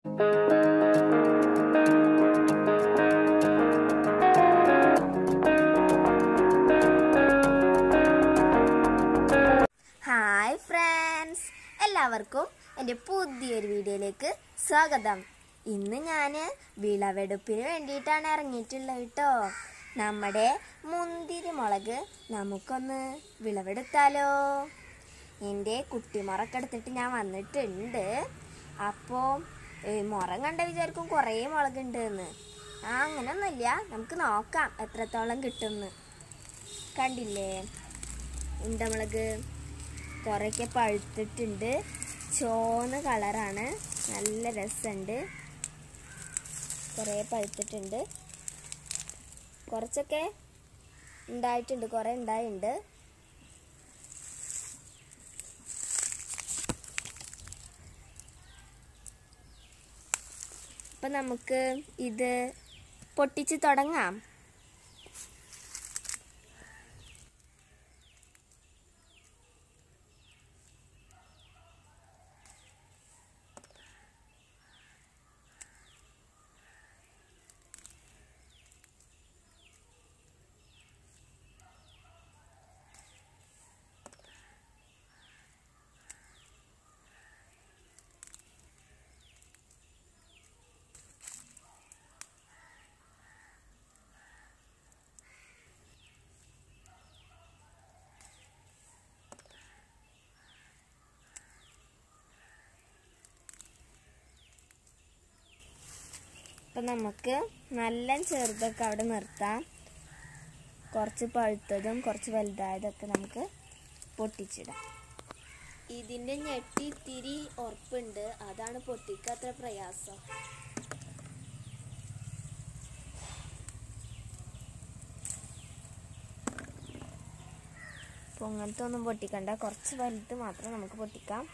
Hi friends, എല്ലാവർക്കും എൻ്റെ പുതിയൊരു വീഡിയോയിലേക്ക് സ്വാഗതം. ഇന്ന് ഞാൻ വിളവെടുപ്പിന് വേണ്ടിയിട്ടാണ് ഇറങ്ങിയിട്ടുള്ളത് കേട്ടോ. നമ്മുടെ മുന്തിരി മുളക് നമുക്കൊന്ന് വിളവെടുത്താലോ. എൻ്റെ കുട്ടിമുറൊക്കെ എടുത്തിട്ട് ഞാൻ വന്നിട്ടുണ്ട്. അപ്പോൾ മുറം കണ്ട വിചാരിക്കും കുറേ മുളകുണ്ട് എന്ന്. അങ്ങനെയൊന്നുമില്ല, നമുക്ക് നോക്കാം എത്രത്തോളം കിട്ടുമെന്ന്. കണ്ടില്ലേ ഉണ്ടമുളക് കുറേയൊക്കെ പഴുത്തിട്ടുണ്ട്. ചുവന്ന കളറാണ്, നല്ല രസമുണ്ട്. കുറേ പഴുത്തിട്ടുണ്ട്, കുറച്ചൊക്കെ ഉണ്ടായിട്ടുണ്ട്, കുറേ ഉണ്ടായിട്ടുണ്ട്. അപ്പം നമുക്ക് ഇത് പൊട്ടിച്ച് തുടങ്ങാം. അപ്പം നമുക്ക് നല്ല ചെറുതൊക്കെ അവിടെ നിർത്താം. കുറച്ച് പഴുത്തതും കുറച്ച് വലുതായതൊക്കെ നമുക്ക് പൊട്ടിച്ചിടാം. ഇതിൻ്റെ ഞെട്ടി ഇത്തിരി ഉറപ്പുണ്ട്, അതാണ് പൊട്ടിക്കാത്ര പ്രയാസം. അപ്പോൾ അങ്ങനത്തെ ഒന്നും പൊട്ടിക്കണ്ട, കുറച്ച് വലുത് മാത്രം നമുക്ക് പൊട്ടിക്കാം.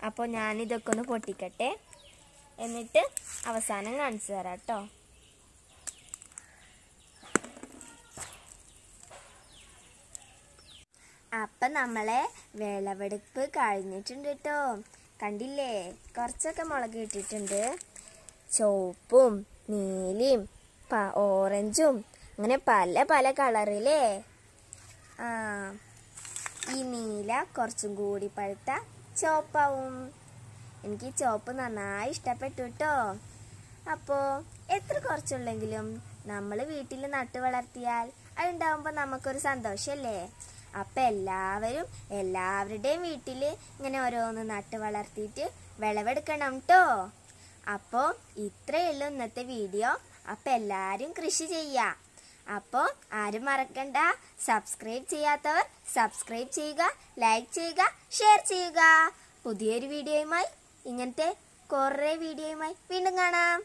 അപ്പോൾ ഞാനിതൊക്കെ ഒന്ന് പൊട്ടിക്കട്ടെ, എന്നിട്ട് അവസാനം കാണിച്ചു തരാം കേട്ടോ. അപ്പം നമ്മളെ വിളവെടുപ്പ് കഴിഞ്ഞിട്ടുണ്ട് കേട്ടോ. കണ്ടില്ലേ, കുറച്ചൊക്കെ മുളക് ഇട്ടിട്ടുണ്ട്. ചുവപ്പും നീലയും ഓറഞ്ചും അങ്ങനെ പല പല കളറിലേ. ഈ നീല കുറച്ചും കൂടി പഴുത്ത ചുവപ്പാവും. എനിക്ക് ചുവപ്പ് നന്നായി ഇഷ്ടപ്പെട്ടു കേട്ടോ. അപ്പോൾ എത്ര കുറച്ചുള്ളെങ്കിലും നമ്മൾ വീട്ടിൽ നട്ടു വളർത്തിയാൽ അതുണ്ടാവുമ്പോൾ നമുക്കൊരു സന്തോഷമല്ലേ. അപ്പം എല്ലാവരുടെയും വീട്ടിൽ ഇങ്ങനെ ഓരോന്ന് നട്ടു വളർത്തിയിട്ട് വിളവെടുക്കണം കേട്ടോ. അപ്പോൾ ഇത്രയേ ഉള്ളൂ ഇന്നത്തെ വീഡിയോ. അപ്പം എല്ലാവരും കൃഷി ചെയ്യാം. അപ്പോൾ ആരും മറക്കണ്ട, സബ്സ്ക്രൈബ് ചെയ്യാത്തവർ സബ്സ്ക്രൈബ് ചെയ്യുക, ലൈക്ക് ചെയ്യുക, ഷെയർ ചെയ്യുക. പുതിയൊരു വീഡിയോയുമായി, ഇങ്ങനത്തെ കുറേ വീഡിയോയുമായി വീണ്ടും കാണാം.